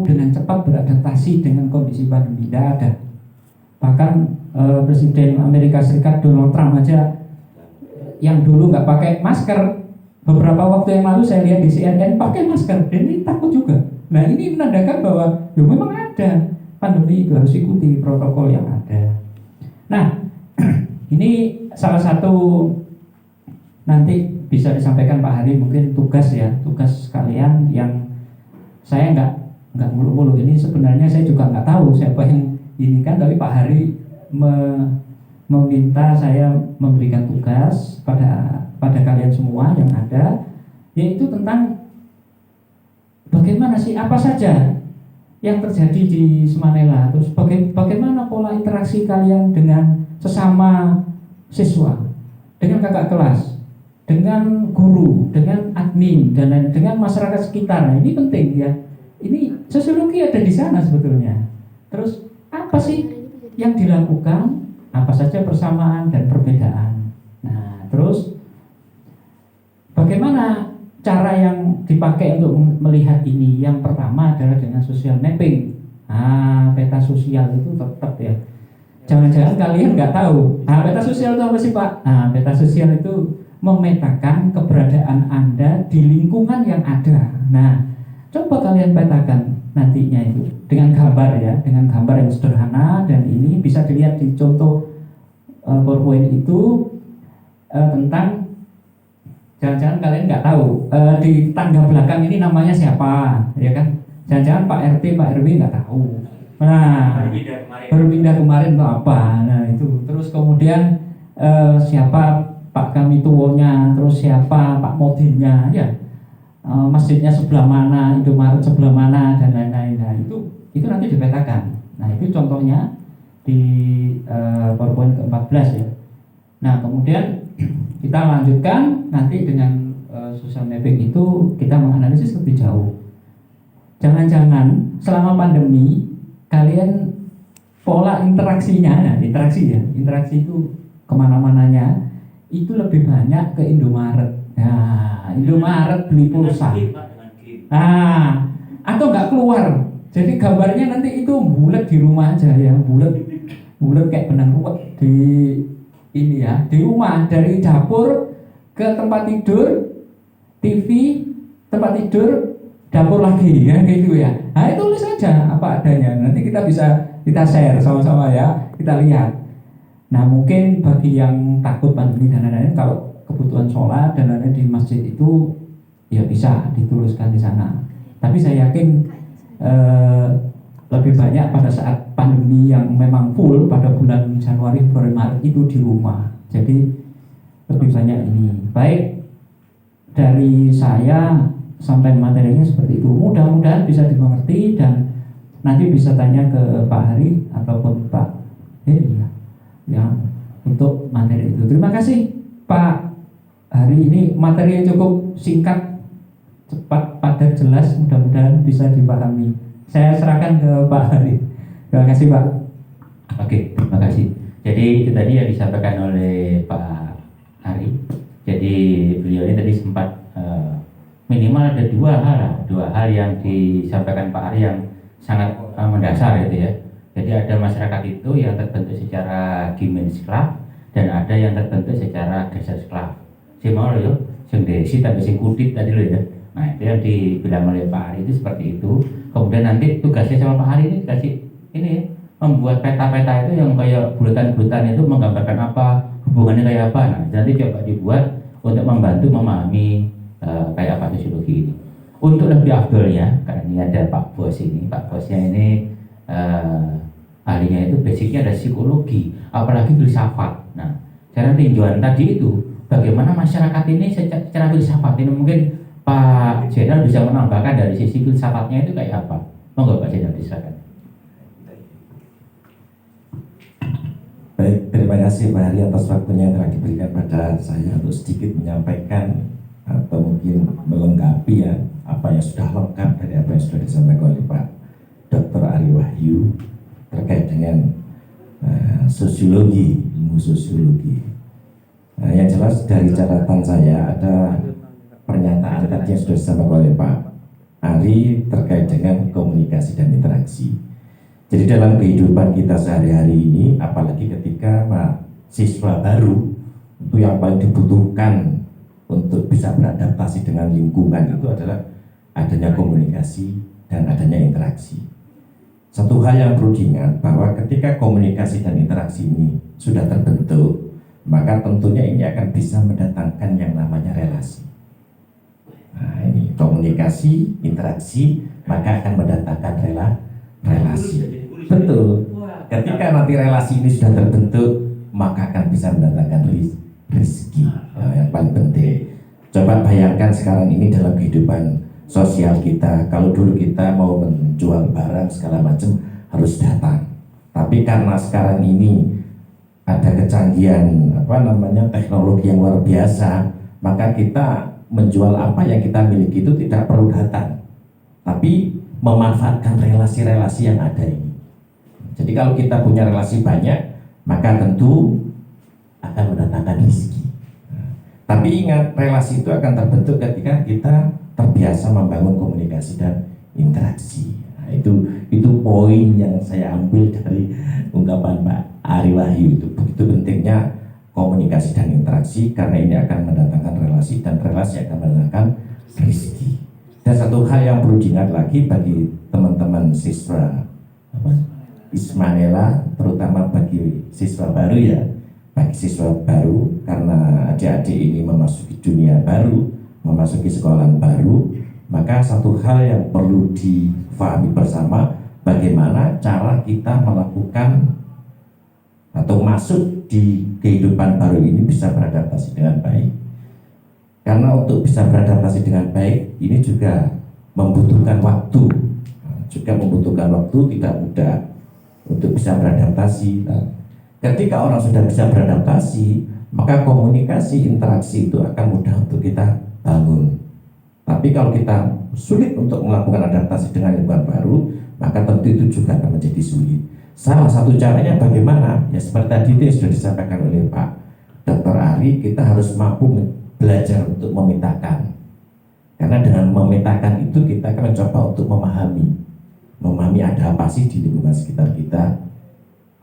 dengan cepat beradaptasi dengan kondisi pandemi. Tidak ada. Bahkan Presiden Amerika Serikat Donald Trump aja yang dulu nggak pakai masker, beberapa waktu yang lalu saya lihat di CNN pakai masker, dan ini takut juga. Nah ini menandakan bahwa memang ada pandemi itu, harus ikuti protokol yang ada. Nah ini salah satu nanti bisa disampaikan Pak Hari, mungkin tugas kalian yang saya nggak mulu-mulu. Ini sebenarnya saya juga nggak tahu siapa yang ini kan, tapi Pak Hari meminta saya memberikan tugas pada kalian semua yang ada, yaitu tentang bagaimana sih, apa saja yang terjadi di Semanela, terus bagaimana pola interaksi kalian dengan sesama siswa, dengan kakak kelas, dengan guru, dengan admin, dan dengan masyarakat sekitar. Nah, ini penting ya. Ini sosiologi ada di sana sebetulnya. Terus apa sih yang dilakukan? Apa saja persamaan dan perbedaan. Nah, terus bagaimana cara yang dipakai untuk melihat ini? Yang pertama adalah dengan social mapping. Peta sosial itu tetap ya. Jangan-jangan kalian nggak tahu. Peta sosial itu apa sih Pak? Peta sosial itu memetakan keberadaan Anda di lingkungan yang ada. Nah, coba kalian petakan nantinya itu dengan gambar ya, dengan gambar yang sederhana, dan ini bisa dilihat di contoh PowerPoint itu tentang, jangan-jangan kalian nggak tahu di tangga belakang ini namanya siapa, ya kan? Jangan-jangan Pak RT, Pak RW nggak tahu. Nah, baru pindah kemarin itu apa? Nah itu, terus kemudian siapa Pak kami tuonya, terus siapa Pak Modinnya, ya. Masjidnya sebelah mana, Indomaret sebelah mana, dan lain-lain. Nah itu nanti dipetakan. Nah itu contohnya di PowerPoint ke-14 ya. Nah kemudian kita lanjutkan nanti dengan social mapping itu, kita menganalisis lebih jauh. Jangan-jangan selama pandemi kalian pola interaksinya, nah interaksi itu kemana-mananya itu lebih banyak ke Indomaret. Nah, Indomaret beli pulsa. Atau nggak keluar. Jadi gambarnya nanti itu bulat di rumah aja ya, bulat kayak benang ruwet di ini ya, di rumah, dari dapur ke tempat tidur, TV, tempat tidur, dapur lagi ya, kayak gitu ya. Nah, tulis saja apa adanya. Nanti kita share sama-sama ya, kita lihat. Nah, mungkin bagi yang takut pandemi dan lain-lain, kalau kebutuhan sholat dan lain-lain di masjid itu ya bisa dituliskan di sana. Tapi saya yakin lebih banyak pada saat pandemi yang memang full pada bulan Januari, Februari, Maret itu di rumah. Jadi lebih banyak ini. Baik, dari saya sampai materinya seperti itu. Mudah-mudahan bisa dimengerti dan nanti bisa tanya ke Pak Hari ataupun Pak Heri ya untuk materi itu. Terima kasih Pak Hari, ini materi yang cukup singkat, cepat, padat, jelas, mudah-mudahan bisa dipahami. Saya serahkan ke Pak Hari. Terima kasih Pak. Oke, terima kasih. Jadi itu tadi yang disampaikan oleh Pak Hari. Jadi beliau ini tadi sempat minimal ada dua hal yang disampaikan Pak Hari yang sangat mendasar gitu ya. Jadi ada masyarakat itu yang terbentuk secara Gemeinschaft dan ada yang terbentuk secara Gesellschaft. Si mau loh, sing desi tapi sing kudit tadi loh ya. Nah itu yang dibilang oleh Pak Hari itu seperti itu. Kemudian nanti tugasnya sama Pak Hari ini dikasih ini ya, membuat peta-peta itu yang kayak bulatan-bulatan itu menggambarkan apa, hubungannya kayak apa. Nah nanti coba dibuat untuk membantu memahami kayak apa sosiologi ini. Untuk lebih afdolnya, karena ini ada Pak Bos ini, Pak Bosnya ini ahlinya itu basicnya ada psikologi, apalagi filsafat. Nah, cara tinjauan tadi itu bagaimana masyarakat ini secara filsafat ini, mungkin Pak Jenderal bisa menambahkan dari sisi filsafatnya itu kayak apa? Monggo Pak Jenderal silakan. Baik, terima kasih Pak Hari atas waktunya yang telah diberikan pada saya untuk sedikit menyampaikan atau mungkin melengkapi ya apa yang sudah lengkap dari apa yang sudah disampaikan oleh Pak Dr. Ari Wahyu terkait dengan sosiologi, ilmu sosiologi. Yang jelas dari catatan saya ada pernyataan tadi yang sudah disampaikan oleh Pak Ari terkait dengan komunikasi dan interaksi. Jadi dalam kehidupan kita sehari-hari ini, apalagi ketika mahasiswa baru, itu yang paling dibutuhkan untuk bisa beradaptasi dengan lingkungan itu adalah adanya komunikasi dan adanya interaksi. Satu hal yang perlu diingat bahwa ketika komunikasi dan interaksi ini sudah terbentuk, maka tentunya ini akan bisa mendatangkan yang namanya relasi. Nah, ini komunikasi, interaksi, maka akan mendatangkan relasi. Betul. Ketika nanti relasi ini sudah terbentuk, maka akan bisa mendatangkan rezeki. Nah, yang paling penting. Coba bayangkan sekarang ini dalam kehidupan sosial kita. Kalau dulu kita mau menjual barang segala macam harus datang. Tapi karena sekarang ini ada kecanggihan teknologi yang luar biasa, maka kita menjual apa yang kita miliki itu tidak perlu datang, tapi memanfaatkan relasi-relasi yang ada ini. Jadi kalau kita punya relasi banyak, maka tentu akan mendatangkan rezeki. Tapi ingat, relasi itu akan terbentuk ketika kita terbiasa membangun komunikasi dan interaksi. Nah, itu poin yang saya ambil dari ungkapan Pak Ari Wahyu itu. Begitu pentingnya komunikasi dan interaksi, karena ini akan mendatangkan relasi dan relasi akan mendatangkan rezeki. Dan satu hal yang perlu diingat lagi bagi teman-teman siswa Ismanela, terutama bagi siswa baru ya, bagi siswa baru, karena adik-adik ini memasuki dunia baru, memasuki sekolah baru, maka satu hal yang perlu difahami bersama, bagaimana cara kita melakukan atau masuk di kehidupan baru ini bisa beradaptasi dengan baik. Karena untuk bisa beradaptasi dengan baik ini juga membutuhkan waktu, tidak mudah untuk bisa beradaptasi. Nah, ketika orang sudah bisa beradaptasi, maka komunikasi, interaksi itu akan mudah untuk kita bangun. Tapi kalau kita sulit untuk melakukan adaptasi dengan lingkungan baru, maka tentu itu juga akan menjadi sulit. Salah satu caranya bagaimana? Ya seperti tadi itu sudah disampaikan oleh Pak Dr. Ari, kita harus mampu belajar untuk memetakan. Karena dengan memetakan itu kita akan mencoba untuk memahami ada apa sih di lingkungan sekitar kita,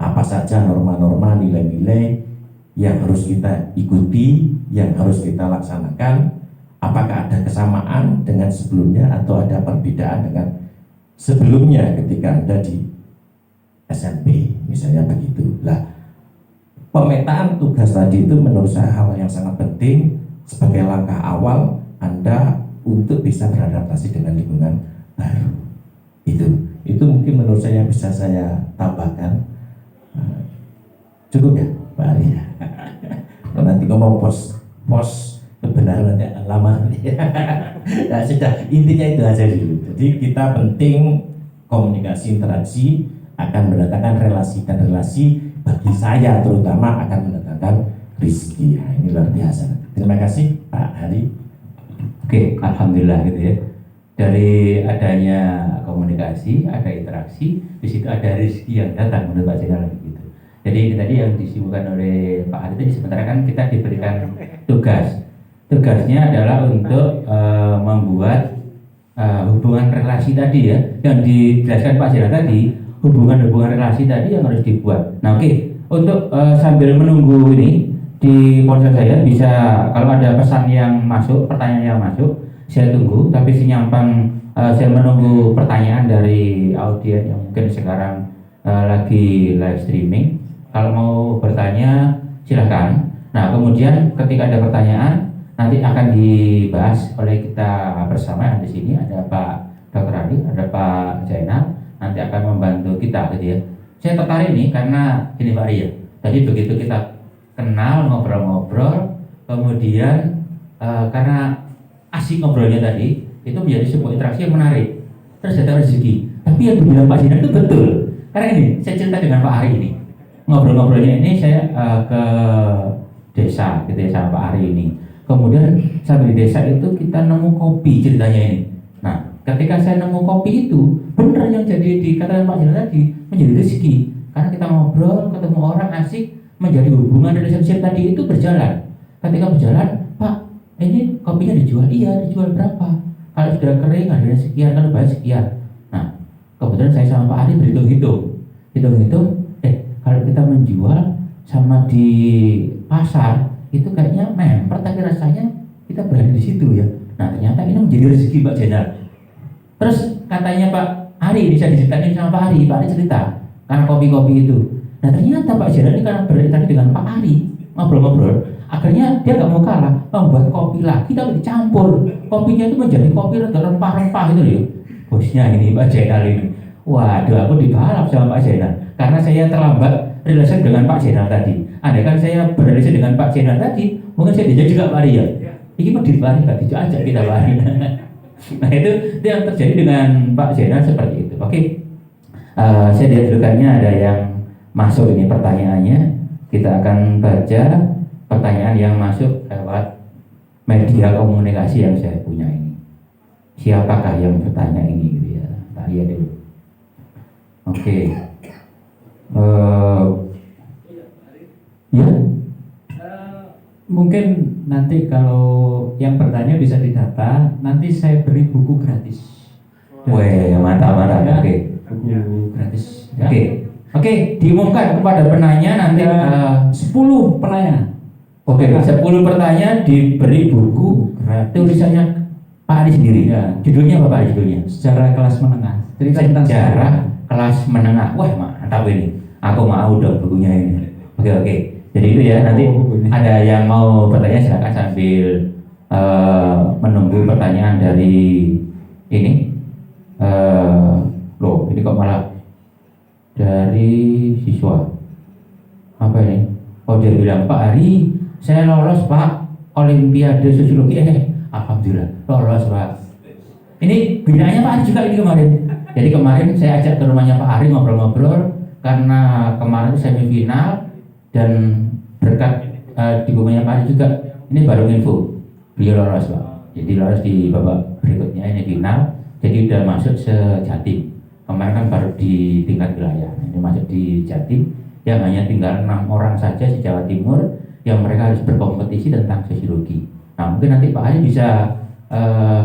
apa saja norma-norma, nilai-nilai yang harus kita ikuti, yang harus kita laksanakan, apakah ada kesamaan dengan sebelumnya atau ada perbedaan dengan sebelumnya ketika Anda di SMP, misalnya begitu. Lah, pemetaan tugas tadi itu menurut saya hal yang sangat penting sebagai langkah awal Anda untuk bisa beradaptasi dengan lingkungan baru. Itu mungkin menurut saya bisa saya tambahkan. Cukup ya, Pak Ari. Nanti ngomong pos kebenaran nanti lama. Nah, sudah, intinya itu aja dulu. Jadi kita penting komunikasi, interaksi akan mendatangkan relasi, dan relasi bagi saya terutama akan mendatangkan rezeki. Nah, ini luar biasa. Terima kasih Pak Hari. Oke, alhamdulillah gitu ya. Dari adanya komunikasi, ada interaksi, di situ ada rezeki yang datang menurut Pak Jenderal gitu. Jadi tadi yang disebutkan oleh Pak Hari tadi, sementara kan kita diberikan tugas. Tugasnya adalah untuk membuat hubungan relasi tadi ya, yang dijelaskan Pak Jenderal tadi. Hubungan relasi tadi yang harus dibuat. Nah, oke. Untuk sambil menunggu ini di ponsel saya bisa, kalau ada pesan yang masuk, pertanyaan yang masuk, saya tunggu. Tapi senyampang saya menunggu pertanyaan dari audiens yang mungkin sekarang lagi live streaming. Kalau mau bertanya silahkan. Nah, kemudian ketika ada pertanyaan nanti akan dibahas oleh kita bersama. Yang di sini ada Pak Dr. Adi, ada Pak Zainal, nanti akan membantu kita gitu ya. Saya tertarik nih karena gini Pak Ria, tadi begitu kita kenal, ngobrol-ngobrol, kemudian karena asik ngobrolnya tadi, itu menjadi sebuah interaksi yang menarik. Terus ada rezeki. Tapi yang dibilang Pak Jinan itu betul. Karena ini, saya cerita dengan Pak Ari ini. Ngobrol-ngobrolnya ini saya ke desa gitu ya sama Pak Ari ini. Kemudian sampai di desa itu kita nemu kopi ceritanya ini. Nah, ketika saya nemu kopi itu, benar yang jadi dikatakan Pak Jinan tadi, menjadi rezeki. Karena kita ngobrol, ketemu orang asik, menjadi hubungan relationship tadi itu berjalan. Ketika berjalan, Pak, ini kopinya dijual? Iya, dijual berapa? kalau sudah kering harganya sekian, kalau bayar sekian. Nah, kebetulan saya sama Pak Ari hitung-hitung, kalau kita menjual sama di pasar itu kayaknya mempert, tapi rasanya kita berani di situ ya. Nah, ternyata ini menjadi rezeki Pak Jenal. Terus katanya Pak Ari, bisa diceritain sama Pak Ari cerita karena kopi-kopi itu. Nah, ternyata Pak Jenal ini karena berani tadi dengan Pak Ari ngobrol-ngobrol, akhirnya dia nggak mau kalah, membuat kopi lagi tapi dicampur. Kopinya itu menjadi kopi rempah-rempah gitu loh. Bosnya ini Pak Jenal ini. Waduh, aku dibalap sama Pak Jenal karena saya terlambat relasi dengan Pak Jenal tadi. Andai kan saya berrelasi dengan Pak Jenal tadi, mungkin saya diajak juga Pak Ari ya. Ini mau di Pak Ari, nggak diajak kita Pak Ari. Nah itu yang terjadi dengan Pak Jenal seperti itu. Oke, saya lihat dulu kayaknya ada yang masuk ini pertanyaannya. Kita akan baca pertanyaan yang masuk lewat media komunikasi yang saya punya ini. Siapakah yang bertanya ini gitu ya? Kita lihat dulu. Oke. Ya. Mungkin nanti kalau yang bertanya bisa didata, nanti saya beri buku gratis. Weh, mantap. Ya, Oke. buku gratis. Ya. Oke, diumumkan kepada penanya nanti 10 penanya. Oke, 10 pertanyaan diberi buku tulisannya Pak Ari sendiri. Ya. Judulnya apa Pak Ari judulnya? Sejarah kelas menengah. Cerita tentang Sejarah kelas menengah. Wah, mantap ini. Aku mau dong bukunya ini. Oke. Jadi itu ya, nanti ada yang mau bertanya silakan sambil menunggu pertanyaan dari ini. Loh, ini kok malah dari siswa. Apa ini? Oh, dia bilang, Pak Ari, saya lolos Pak Olimpiade Sosiologi. Alhamdulillah, lolos Pak. Ini binaannya Pak Ari juga ini kemarin. Jadi kemarin saya ajak ke rumahnya Pak Ari ngobrol-ngobrol karena kemarin semifinal dan berkat di rumahnya Pak Ari juga ini baru info beliau lolos Pak. Jadi lolos di babak berikutnya ini final. Jadi udah masuk se-Jatim. Kemarin kan baru di tingkat wilayah. Ini masuk di Jatim yang hanya tinggal 6 orang saja di Jawa Timur yang mereka harus berkompetisi tentang sosiologi. Nah mungkin nanti Pak Ari bisa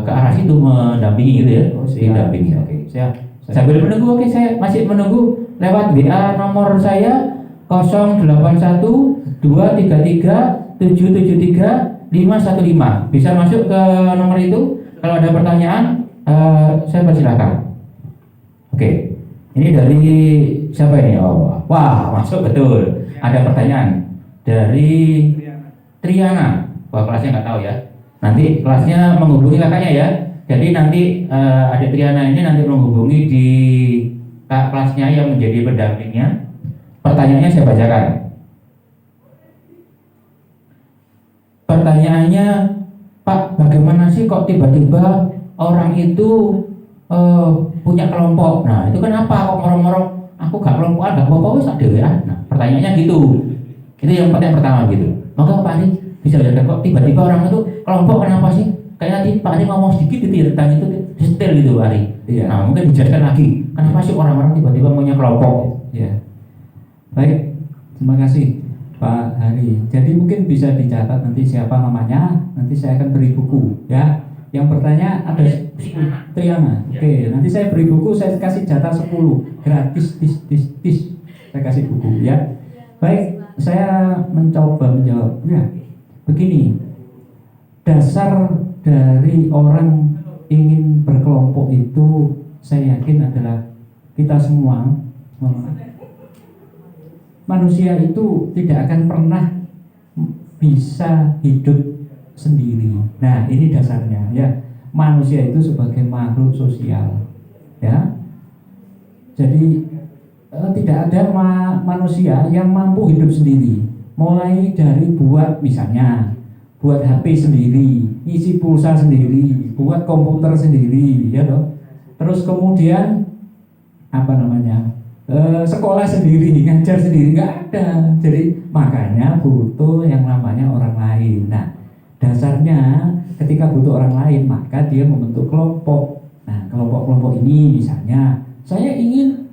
ke arah situ mendampingi gitu ya. Mendampingi. Oke. Siap. Sambil menunggu, oke, saya masih menunggu lewat WA nomor saya 081 233 773 515. Bisa masuk ke nomor itu. Kalau ada pertanyaan, saya persilakan. Oke, ini dari siapa ini? Oh, wah, masuk betul. Ada pertanyaan dari Triana. Wah, kelasnya nggak tahu ya. Nanti kelasnya menghubungi kakaknya ya. Jadi nanti adik Triana ini nanti menghubungi di kak kelasnya yang menjadi pendampingnya. Pertanyaannya saya bacakan. Pertanyaannya, Pak, bagaimana sih kok tiba-tiba orang itu punya kelompok? Nah, itu kan apa kok moro-moro aku gak kelompokan, gak apa-apa wis tak dhewe. Nah, pertanyaannya gitu. Itu yang pertama gitu. Maka Pak Ari bisa lihat kok tiba-tiba orang itu kelompok kenapa sih? Kayak tadi Pak Ari ngomong sedikit gitu ya tentang itu detail gitu Pak Ari. Iya. Nah, mungkin dijelaskan lagi. Kenapa sih orang-orang tiba-tiba punya kelompok? Ya. Baik, terima kasih Pak Hari. Jadi mungkin bisa dicatat nanti siapa namanya, nanti saya akan beri buku ya. Yang bertanya ada Triana. Oke, nanti saya beri buku, saya kasih jatah 10 gratis tis. Saya kasih buku ya. Baik, saya mencoba menjawabnya. Begini, dasar dari orang ingin berkelompok itu saya yakin adalah kita semua manusia itu tidak akan pernah bisa hidup sendiri. Nah, ini dasarnya ya. Manusia itu sebagai makhluk sosial. Ya. Jadi tidak ada manusia yang mampu hidup sendiri. Mulai dari buat misalnya buat HP sendiri, isi pulsa sendiri, buat komputer sendiri, ya toh. Terus kemudian apa namanya? Sekolah sendiri, ngajar sendiri, nggak ada. Jadi makanya butuh yang namanya orang lain. Nah, dasarnya ketika butuh orang lain maka dia membentuk kelompok. Nah, kelompok-kelompok ini misalnya saya ingin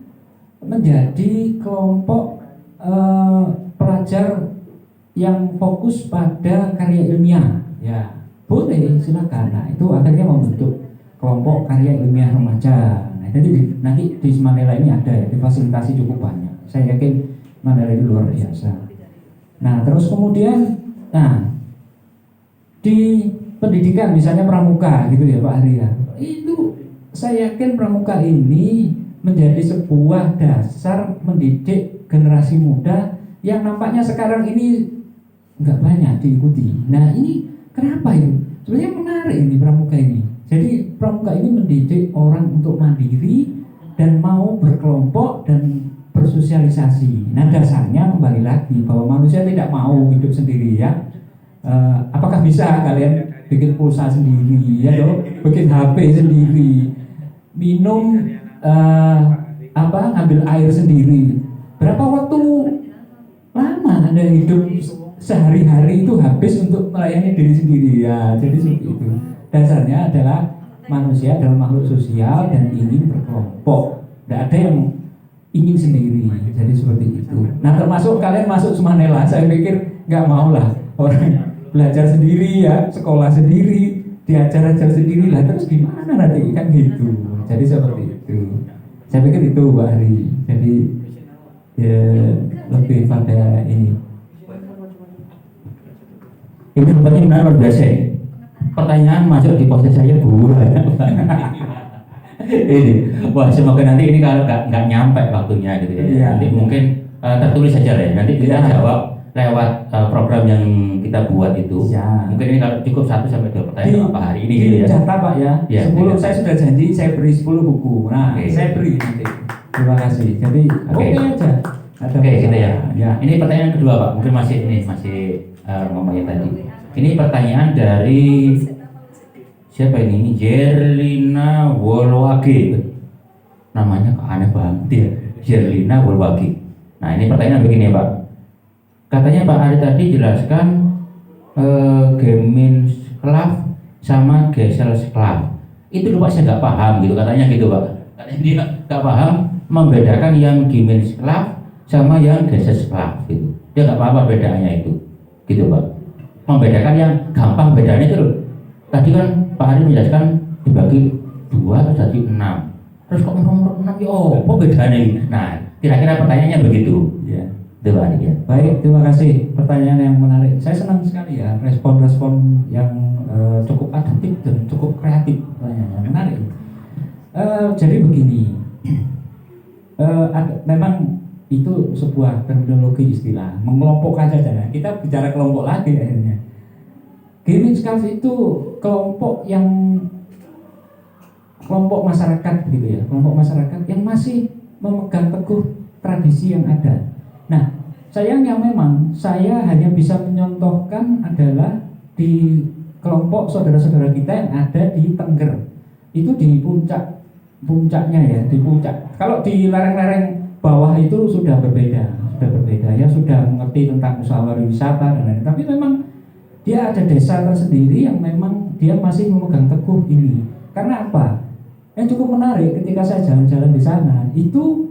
menjadi kelompok pelajar yang fokus pada karya ilmiah, ya boleh silakan. Nah, itu akhirnya membentuk kelompok karya ilmiah remaja. Nah, jadi nanti di Mandela ini ada ya, difasilitasi cukup banyak. Saya yakin Mandela itu luar biasa. Nah, terus kemudian, di pendidikan misalnya pramuka gitu ya Pak Ari ya, itu saya yakin pramuka ini menjadi sebuah dasar mendidik generasi muda yang nampaknya sekarang ini nggak banyak diikuti. Nah ini kenapa itu? Sebenarnya menarik ini pramuka ini. Jadi pramuka ini mendidik orang untuk mandiri dan mau berkelompok dan bersosialisasi. Nah dasarnya kembali lagi bahwa manusia tidak mau hidup sendiri ya. Apakah bisa kalian bikin pulsa sendiri ya dong, bikin HP sendiri, minum ambil air sendiri? Berapa waktu lama Anda hidup sehari-hari itu habis untuk melayani diri sendiri ya? Jadi seperti itu. Dasarnya adalah manusia adalah makhluk sosial dan ingin berkelompok. Tidak ada yang ingin sendiri. Jadi seperti itu. Nah termasuk kalian masuk Sumanela, saya pikir nggak mau lah orang belajar sendiri ya, sekolah sendiri, diajar-ajar sendiri lah, terus gimana nanti kan gitu. Jadi seperti itu. Saya pikir itu Pak Hari. Jadi ya, lebih pada ini. Ini pertanyaan luar biasa. Pertanyaan masuk di pose saya Bu. Ini, wah semoga nanti ini kalau nggak nyampe waktunya gitu ya. Iya. Nanti mungkin tertulis saja ya. Nanti kita Iya. jawab lewat program yang kita buat itu. Ya. Mungkin ini kalau cukup 1 sampai 2 pertanyaan Pak hari ini di gitu ya. catat Pak ya. Ya, 10 ya. saya sudah janji saya beri 10 buku. Nah, Oke. saya beri nanti. Terima kasih. Jadi Oke. oke aja. Ada Oke gitu ya. masalah. Ya. Ini pertanyaan kedua Pak. Mungkin masih ngomongnya tadi. Ini pertanyaan dari siapa ini? Jerlina Wolwage. Namanya kok aneh banget ya. Jerlina Wolwage. Nah ini pertanyaan begini Pak. Katanya Pak Ari tadi jelaskan Gemeinsklav sama Gesellschaft. Itu dulu Pak saya nggak paham gitu katanya gitu Pak. Katanya dia nggak paham membedakan yang Gemeinsklav sama yang Gesellschaft gitu. Dia nggak paham bedanya itu, gitu Pak. Membedakan yang gampang bedanya itu loh. Tadi kan Pak Ari menjelaskan dibagi 2 terus jadi 6. Terus kok nomor 6 ya apa bedanya ini? Nah kira-kira pertanyaannya begitu. Ya. Itu Pak Ari ya. Baik, terima kasih. Pertanyaan yang menarik. Saya senang sekali ya respon-respon yang cukup adaptif dan cukup kreatif. Pertanyaannya menarik. Jadi begini, memang itu sebuah terminologi istilah mengelompokkan saja. Kita bicara kelompok lagi akhirnya. Gemeinschaft itu kelompok masyarakat gitu ya, kelompok masyarakat yang masih memegang teguh tradisi yang ada. Nah, sayangnya memang saya hanya bisa menyontohkan adalah di kelompok saudara-saudara kita yang ada di Tengger. Itu di puncaknya ya, di puncak. Kalau di lereng-lereng bawah itu sudah berbeda ya, sudah mengerti tentang musyawarah wisata dan lain-lain. Tapi memang dia ada desa tersendiri yang memang dia masih memegang teguh ini. Karena apa? Yang cukup menarik ketika saya jalan-jalan di sana itu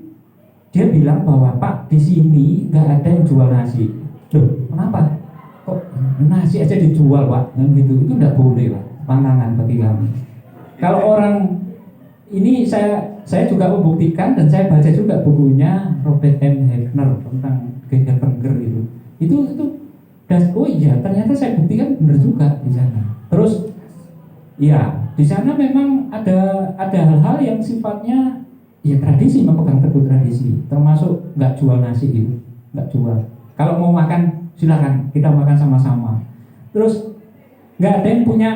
dia bilang bahwa Pak di sini nggak ada yang jual nasi. Loh, kenapa? Kok nasi aja dijual Pak? Dan gitu, itu nggak boleh Pak. Pantangan bagi kami. Kalau orang ini saya juga membuktikan dan saya baca juga bukunya Robert M. Hegner tentang geger Tengger itu. Dan oh iya ternyata saya buktikan benar juga di sana. Terus ya di sana memang ada hal-hal yang sifatnya ya tradisi, memegang teguh tradisi, termasuk nggak jual nasi itu, nggak jual. Kalau mau makan silakan, kita makan sama-sama. Terus nggak ada yang punya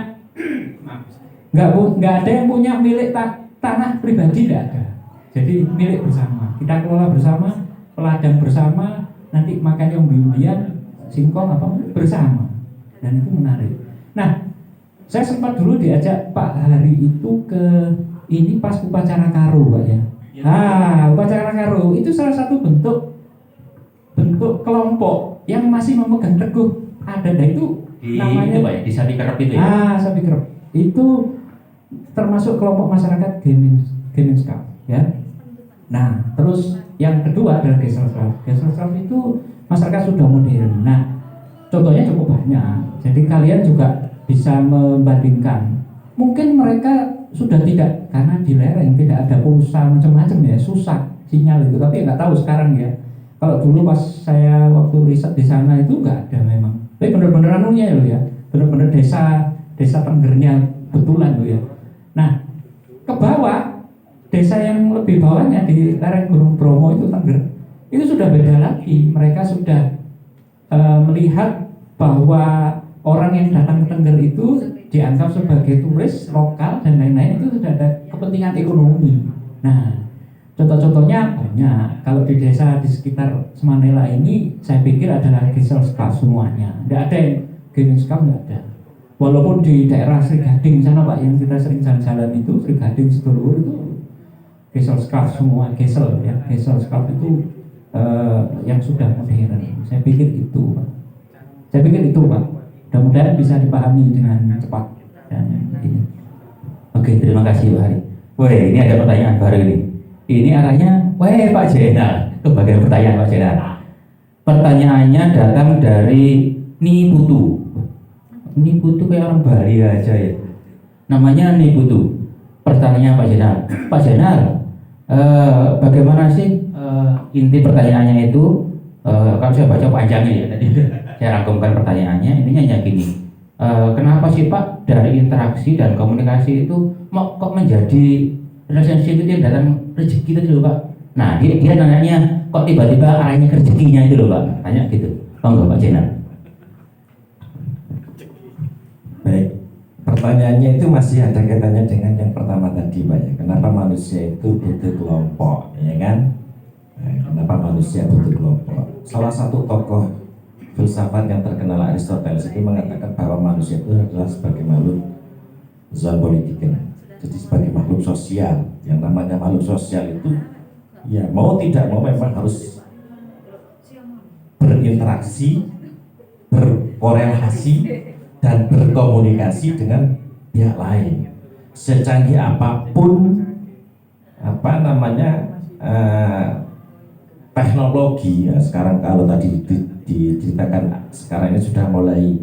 nggak ada yang punya milik tanah pribadi, tidak ada. Jadi milik bersama, kita kelola bersama, peladang bersama, nanti makannya umbi-umbian, singkong apa bersama, dan itu menarik. Nah, saya sempat dulu diajak Pak Hari itu ke ini pas upacara karo Pak ya. Upacara karo itu salah satu bentuk kelompok yang masih memegang teguh adat itu namanya itu Pak ya, di Sapi Kerep itu ya. Sapi Kerep. Itu termasuk kelompok masyarakat Gemeinschaft ya. Nah, terus yang kedua adalah Gesellschaft. Gesellschaft itu masyarakat sudah modern. Nah, contohnya cukup banyak. Jadi kalian juga bisa membandingkan. Mungkin mereka sudah tidak, karena di lereng tidak ada pulsa macam-macam ya, susah sinyal itu. Tapi nggak tahu sekarang ya. Kalau dulu pas saya waktu riset di sana itu nggak ada memang. Tapi benar-benar anunya loh ya, benar-benar desa Tenggernya betulan loh ya. Nah, ke bawah, desa yang lebih bawahnya di lereng Gunung Bromo itu Tengger, itu sudah beda lagi. Mereka sudah melihat bahwa orang yang datang ke Tengger itu dianggap sebagai turis lokal dan lain-lain, itu sudah ada kepentingan ekonomi. Nah, contoh-contohnya banyak. Kalau di desa di sekitar Semanela ini, saya pikir adalah Gesellschaft semuanya. Tidak ada yang Gesellschaft, nggak ada. Walaupun di daerah Sri Gading sana Pak, yang kita sering jalan-jalan itu, Sri Gading Sedulur itu Gesellschaft semua, Gesell ya, Gesellschaft itu yang sudah modern. Saya pikir itu Pak. Saya pikir itu Pak. Mudah-mudahan bisa dipahami dengan cepat dan ini. Oke, terima kasih Pak Hari. Woi, ini ada pertanyaan baru ini. Ini arahnya, weh Pak Jenal, ke bagian pertanyaan Pak Jenal. Pertanyaannya datang dari Niputu. Niputu kayak orang Bali aja ya. Namanya Niputu. Pertanyaannya Pak Jenal. Pak Jenal, bagaimana sih inti pertanyaannya itu? Kalau saya baca panjangnya ya tadi. Saya rangkumkan pertanyaannya, intinya hanya gini. Kenapa sih Pak dari interaksi dan komunikasi itu kok menjadi relationship itu yang datang rezeki itu loh Pak? Nah dia nanya kok tiba-tiba arahnya ke rezekinya itu loh Pak? Tanya gitu. Monggo Pak Jenal. Baik, pertanyaannya itu masih ada kaitannya dengan yang pertama tadi Pak ya. Kenapa manusia itu butuh kelompok, ya kan? Nah, kenapa manusia butuh kelompok? Salah satu tokoh filsafat yang terkenal Aristoteles itu mengatakan bahwa manusia itu adalah sebagai makhluk zoopolitik, jadi sebagai makhluk sosial. Yang namanya makhluk sosial itu ya mau tidak mau memang harus berinteraksi, berkorelasi dan berkomunikasi dengan pihak lain. Secanggih apapun teknologi ya, sekarang kalau tadi diceritakan sekarang ini sudah mulai,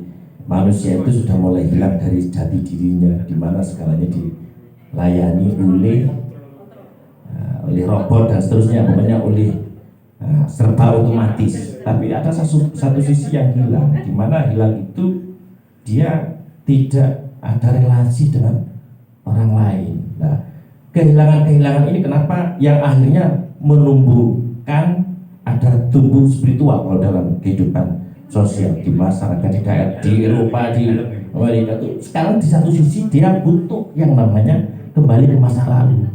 manusia itu sudah mulai hilang dari jati dirinya, di mana segalanya dilayani oleh robot dan seterusnya, pokoknya oleh serba otomatis. Tapi ada satu sisi yang hilang, di mana hilang itu dia tidak ada relasi dengan orang lain. Nah, kehilangan ini kenapa yang akhirnya menumbuhkan ada tumbuh spiritual kalau dalam kehidupan sosial di masyarakat, di daerah, di Eropa, di Amerika itu. Sekarang di satu sisi dia butuh yang namanya kembali ke masa lalu.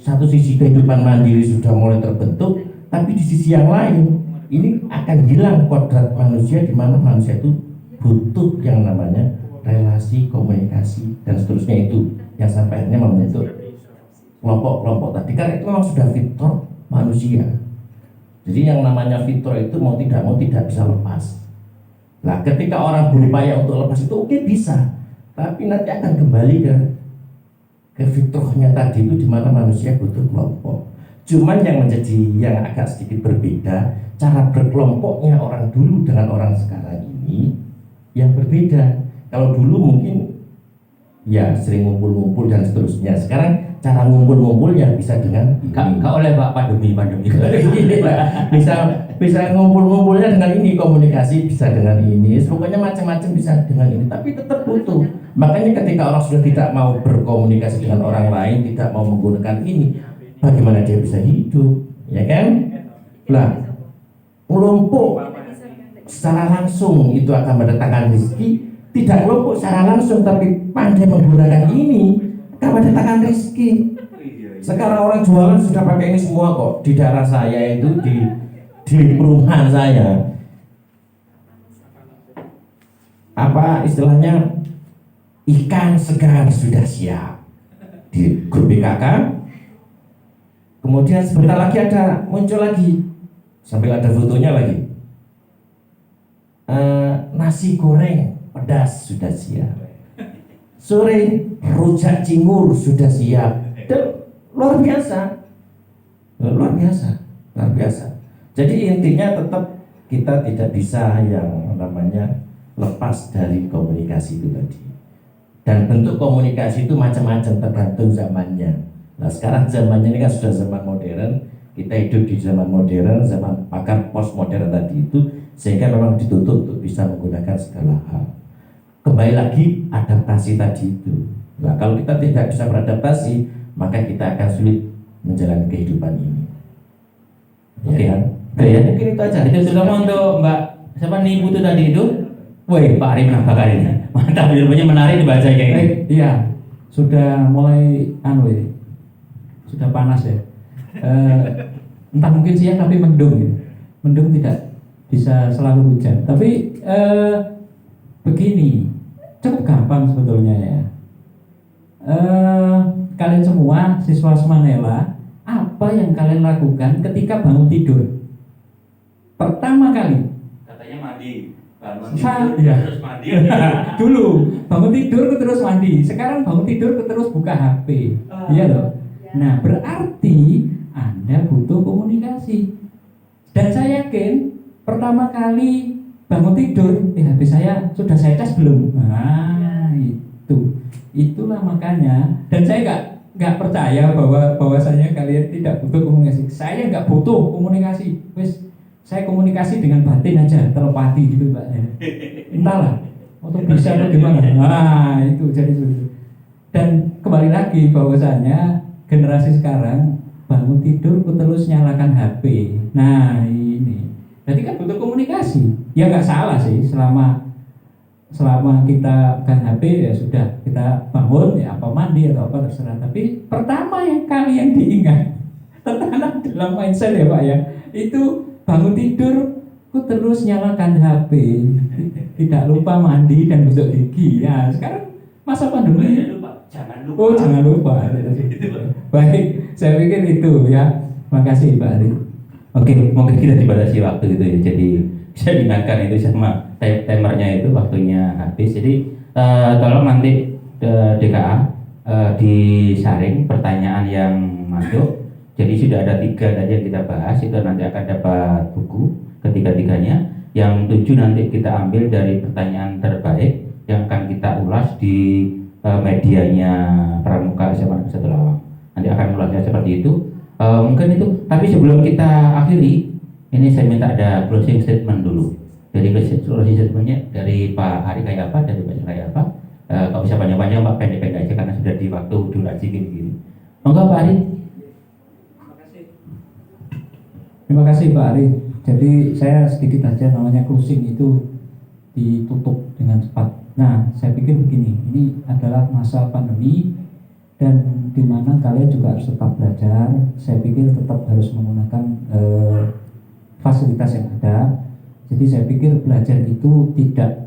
Satu sisi kehidupan mandiri sudah mulai terbentuk, tapi di sisi yang lain ini akan hilang kodrat manusia, di mana manusia itu butuh yang namanya relasi, komunikasi dan seterusnya, itu yang sampai akhirnya membentuk kelompok-kelompok tadi. Karena itu memang sudah fitrah manusia. Jadi yang namanya fitrah itu mau tidak bisa lepas. Nah, ketika orang berupaya untuk lepas itu oke, bisa, tapi nanti akan kembali ke fitrahnya tadi itu, di mana manusia butuh kelompok. Cuman yang agak sedikit berbeda, cara berkelompoknya orang dulu dengan orang sekarang ini yang berbeda. Kalau dulu mungkin ya sering ngumpul-ngumpul dan seterusnya. Sekarang cara ngumpul-ngumpulnya bisa dengan Gak oleh Pak pandemi bisa ngumpul-ngumpulnya dengan ini, komunikasi bisa dengan ini, pokoknya macam-macam bisa dengan ini, tapi tetap butuh. Makanya ketika orang sudah tidak mau berkomunikasi dengan orang lain, tidak mau menggunakan ini, bagaimana dia bisa hidup, ya kan? Nah, kelompok secara langsung itu akan mendatangkan rezeki. Tidak kelompok secara langsung tapi pandai menggunakan ini akan mendatangkan rezeki. Sekarang orang jualan sudah pakai ini semua kok. Di daerah saya itu, di perumahan saya, apa istilahnya, ikan segar sudah siap di grup PKK. Kemudian sebentar lagi ada muncul lagi, sambil ada fotonya lagi, nasi goreng pedas sudah siap, sore rujak cingur sudah siap. Dan luar biasa. Jadi intinya tetap kita tidak bisa yang namanya lepas dari komunikasi itu tadi. Dan bentuk komunikasi itu macam-macam tergantung zamannya. Nah sekarang zamannya ini kan sudah zaman modern, kita hidup di zaman modern, zaman pakar postmodern tadi itu, sehingga memang dituntut untuk bisa menggunakan segala hal. Kembali lagi adaptasi tadi itu. Nah kalau kita tidak bisa beradaptasi, maka kita akan sulit menjalani kehidupan ini. Oke. Ya kan? Ya. Mungkin itu aja. Itu terutama untuk Mbak siapa nih Putu tadi itu. Woi, Pak Ari menambah kali ini. Mantap, ilmunya menarik dibaca kayak ini. Iya, sudah mulai sudah panas ya. Entah mungkin siang tapi mendung ya. Mendung tidak bisa selalu hujan. Tapi begini, cukup gampang sebetulnya ya. Kalian semua siswa Semanela, apa yang kalian lakukan ketika bangun tidur? Pertama kali Katanya mandi. ya. Terus mandi. Dulu bangun tidur terus mandi, sekarang bangun tidur terus buka HP. Iya loh. Nah, berarti Anda butuh komunikasi. Dan saya yakin pertama kali bangun tidur, HP saya sudah saya cas belum? Nah, itulah makanya. Dan saya nggak percaya bahwasanya kalian tidak butuh komunikasi. Saya nggak butuh komunikasi. Wes, saya komunikasi dengan batin aja, telepati gitu Pak. Entahlah, atau bisa atau gimana. Nah, itu jadi sulit. Dan kembali lagi bahwasanya generasi sekarang bangun tidur terus nyalakan HP. Nah, ini. Jadi kan butuh komunikasi. Ya nggak salah sih, selama kita kan HP ya sudah, kita bangun ya apa mandi atau apa terserah. Tapi pertama yang kalian diingat tertanam dalam mindset ya Pak ya, itu bangun tidur ku terus nyalakan HP, tidak lupa mandi dan gosok gigi. Ya sekarang masa pandemi. Jangan lupa. Oh jangan lupa. Baik, saya pikir itu ya. Makasih Pak Ari. Oke, mungkin kita dibatasi waktu gitu ya. Jadi saya diingatkan itu sama timernya itu waktunya habis. Jadi tolong nanti DKA disaring pertanyaan yang masuk. Jadi sudah ada 3 tadi yang kita bahas, itu nanti akan dapat buku ketiga-tiganya. Yang 7 nanti kita ambil dari pertanyaan terbaik yang akan kita ulas di medianya Pramuka SMA Negeri 1 Lawang. Nanti akan ulasnya seperti itu. Mungkin itu. Tapi sebelum kita akhiri, ini saya minta ada closing statement dulu. Jadi closing statementnya dari Pak Ari kayak apa, dari Pak kayak apa. Kalau bisa panjang-panjang Pak, pendek-pendek aja karena sudah di waktu durasi gini-gini. Monggo Pak Ari. Terima kasih Pak Ari. Jadi saya sedikit aja, namanya closing itu ditutup dengan cepat. Nah, saya pikir begini, ini adalah masa pandemi dan di mana kalian juga harus tetap belajar. Saya pikir tetap harus menggunakan fasilitas yang ada. Jadi saya pikir belajar itu tidak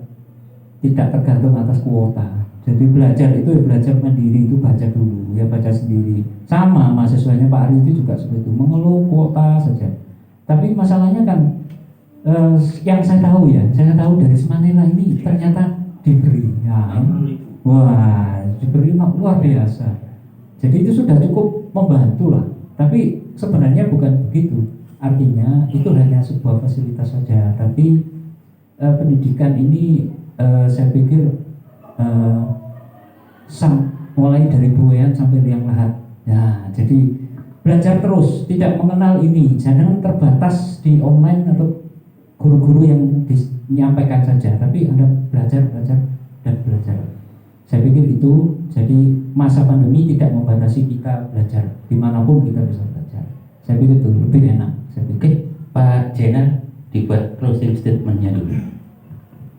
tergantung atas kuota. Jadi belajar itu ya belajar mandiri, itu baca dulu, ya baca sendiri. Sama mahasiswanya Pak Ari itu juga seperti itu, mengeluh kuota saja. Tapi masalahnya kan yang saya tahu dari Semanela ini ternyata diberi, ya, wah diberi luar biasa. Jadi itu sudah cukup membantu lah. Tapi sebenarnya bukan begitu. Artinya itu hanya sebuah fasilitas saja. Tapi pendidikan ini saya pikir mulai dari buayan sampai liang lahat. Ya, jadi belajar terus, tidak mengenal ini, jangan terbatas di online atau guru-guru yang menyampaikan saja, tapi Anda belajar dan belajar. Saya pikir itu, jadi masa pandemi tidak membatasi kita belajar, dimanapun kita bisa belajar. Saya pikir itu lebih enak. Saya pikir. Pak Jenner dibuat closing statementnya dulu.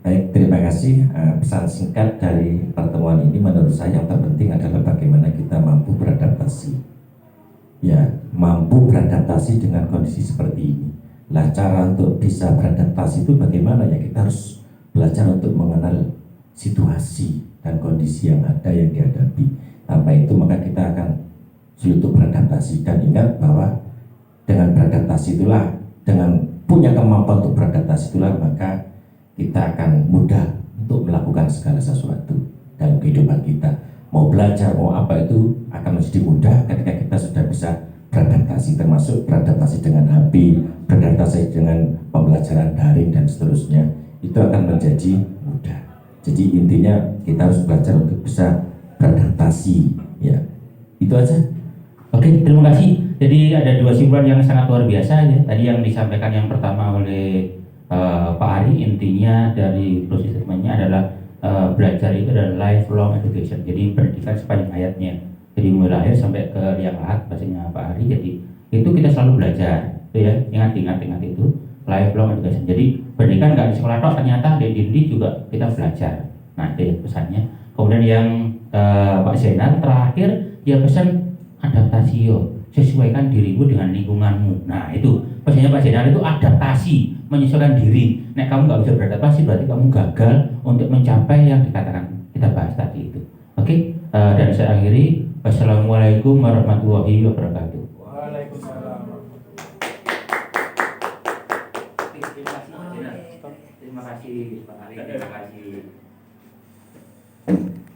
Baik, terima kasih. Pesan singkat dari pertemuan ini menurut saya yang terpenting adalah bagaimana kita mampu beradaptasi. Ya, mampu beradaptasi dengan kondisi seperti ini. Lah cara untuk bisa beradaptasi itu bagaimana ya? Kita harus belajar untuk mengenal situasi dan kondisi yang ada yang dihadapi. Tanpa itu maka kita akan sulit untuk beradaptasi. Dan ingat bahwa dengan beradaptasi itulah, dengan punya kemampuan untuk beradaptasi itulah, maka kita akan mudah untuk melakukan segala sesuatu dalam kehidupan kita. Mau belajar, mau apa itu akan menjadi mudah ketika kita sudah bisa beradaptasi, termasuk beradaptasi dengan HP, beradaptasi dengan pembelajaran daring dan seterusnya. Itu akan menjadi mudah. Jadi intinya kita harus belajar untuk bisa beradaptasi, ya. Itu aja. Oke, terima kasih. Jadi ada dua simpulan yang sangat luar biasa ya. Tadi yang disampaikan yang pertama oleh Pak Ari, intinya dari closing statement-nya adalah belajar itu adalah lifelong education. Jadi pendidikan sepanjang hayatnya. Jadi mulai lahir sampai ke liang lahat, bahasanya Pak Ari. Jadi itu kita selalu belajar, itu ya. Ingat itu lifelong education. Jadi pendidikan nggak di sekolah tok, ternyata di dinding juga kita belajar. Nah, itu ya pesannya. Kemudian yang Pak Zainal terakhir dia pesan adaptasi yo, sesuaikan dirimu dengan lingkunganmu. Nah itu pesannya Pak Zainal itu adaptasi, menyesuaikan diri. Nek kamu nggak bisa beradaptasi berarti kamu gagal untuk mencapai yang dikatakan kita bahas tadi itu. Oke, dan saya akhiri. Wassalamualaikum warahmatullahi wabarakatuh. Waalaikumsalam. Terima kasih Pak Ari. Terima kasih Pak Ari. Terima kasih.